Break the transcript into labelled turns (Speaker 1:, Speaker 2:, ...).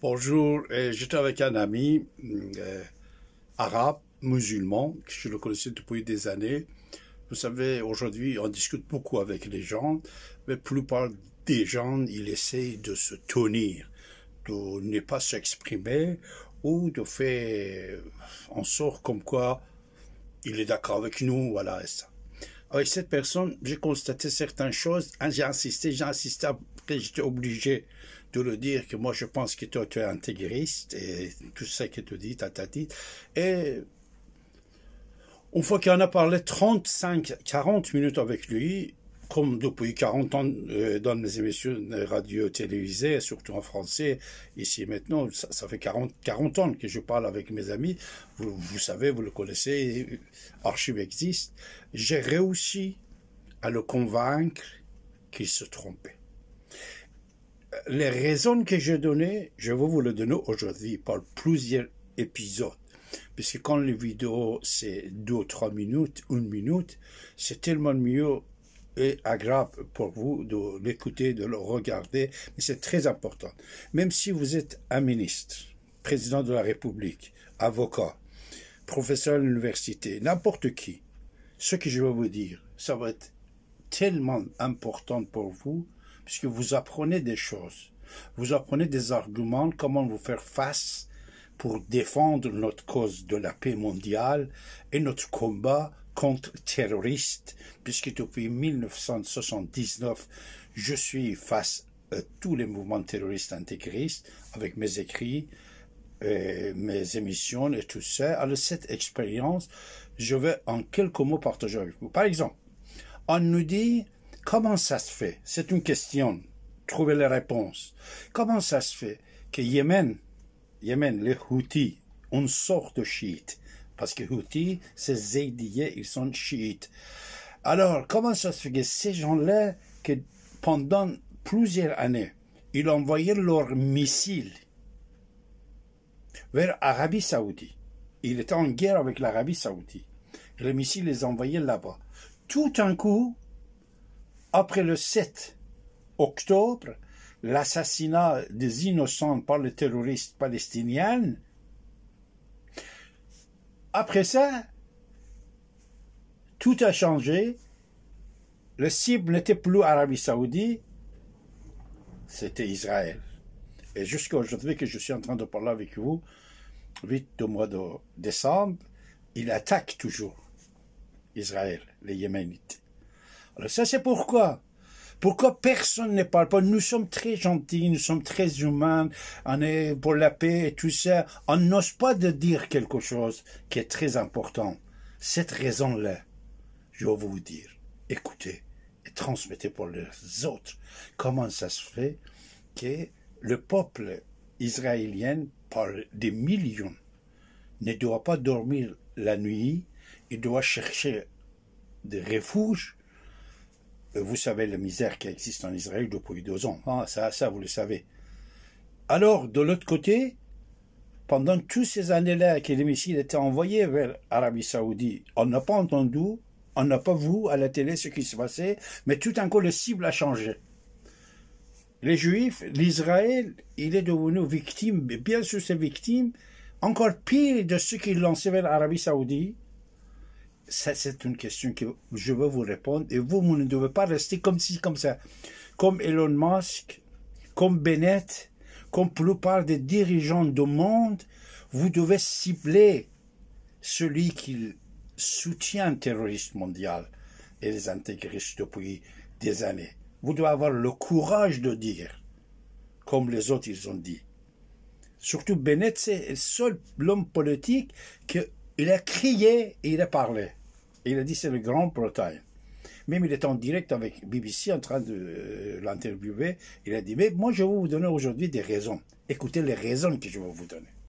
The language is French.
Speaker 1: Bonjour, j'étais avec un ami arabe, musulman, que je le connaissais depuis des années. Vous savez, aujourd'hui, on discute beaucoup avec les gens, mais la plupart des gens, ils essayent de se tenir, de ne pas s'exprimer ou de faire en sorte comme quoi il est d'accord avec nous, voilà, et ça. Avec cette personne, j'ai constaté certaines choses, j'ai insisté, après j'étais obligé de le dire que moi je pense que toi tu es intégriste et tout ça que tu dis, tatati. Et une fois qu'on a parlé 35-40 minutes avec lui, comme depuis 40 ans dans les émissions radio télévisées, surtout en français, ici maintenant, ça fait 40 ans que je parle avec mes amis, vous savez, vous le connaissez, Archive existe, j'ai réussi à le convaincre qu'il se trompait. Les raisons que j'ai données, je vais vous le donner aujourd'hui par plusieurs épisodes. Puisque quand les vidéos, c'est 2 ou 3 minutes, 1 minute, c'est tellement mieux et agréable pour vous de l'écouter, de le regarder, mais c'est très important. Même si vous êtes un ministre, président de la République, avocat, professeur à l'université, n'importe qui, ce que je vais vous dire, ça va être tellement important pour vous, puisque vous apprenez des choses, vous apprenez des arguments, comment vous faire face pour défendre notre cause de la paix mondiale et notre combat contre terroristes, puisque depuis 1979, je suis face à tous les mouvements terroristes intégristes, avec mes écrits, mes émissions et tout ça. Alors cette expérience, je vais en quelques mots partager avec vous. Par exemple, on nous dit, comment ça se fait? C'est une question, trouvez les réponses. Comment ça se fait que Yémen, les Houthis, une sorte de chiites, parce que Houthis, c'est Zaydiyés, ils sont chiites. Alors, comment ça se fait que ces gens-là, que pendant plusieurs années, ils envoyaient leurs missiles vers l'Arabie Saoudite. Il était en guerre avec l'Arabie Saoudite. Et les missiles les envoyaient là-bas. Tout d'un coup, après le 7 octobre, l'assassinat des innocents par les terroristes palestiniens, après ça, tout a changé. Le cible n'était plus l'Arabie Saoudite, c'était Israël. Et jusqu'à aujourd'hui que je suis en train de parler avec vous, 8 au mois de décembre, il attaque toujours Israël, les Yéménites. Alors ça, c'est pourquoi. Pourquoi personne ne parle pas? Nous sommes très gentils, nous sommes très humains, on est pour la paix et tout ça. On n'ose pas de dire quelque chose qui est très important. Cette raison-là, je vais vous dire, écoutez et transmettez pour les autres. Comment ça se fait que le peuple israélien, par des millions, ne doit pas dormir la nuit, il doit chercher des refuges. Vous savez la misère qui existe en Israël depuis 2 ans. Ah, ça, vous le savez. Alors, de l'autre côté, pendant toutes ces années-là que les missiles étaient envoyés vers l'Arabie Saoudite, on n'a pas entendu, on n'a pas vu à la télé ce qui se passait, mais tout d'un coup, le cible a changé. Les Juifs, l'Israël, il est devenu victime, et bien sûr, c'est victime, encore pire de ceux qui lançaient vers l'Arabie Saoudite. Ça, c'est une question que je veux vous répondre. Et vous ne devez pas rester comme ci, comme ça. Comme Elon Musk, comme Bennett, comme la plupart des dirigeants du monde, vous devez cibler celui qui soutient le terrorisme mondial et les intégristes depuis des années. Vous devez avoir le courage de dire, comme les autres ils ont dit. Surtout Bennett, c'est le seul homme politique que il a crié et il a parlé. Il a dit c'est le Grande-Bretagne. Même il est en direct avec BBC en train de l'interviewer. Il a dit mais moi je vais vous donner aujourd'hui des raisons. Écoutez les raisons que je vais vous donner.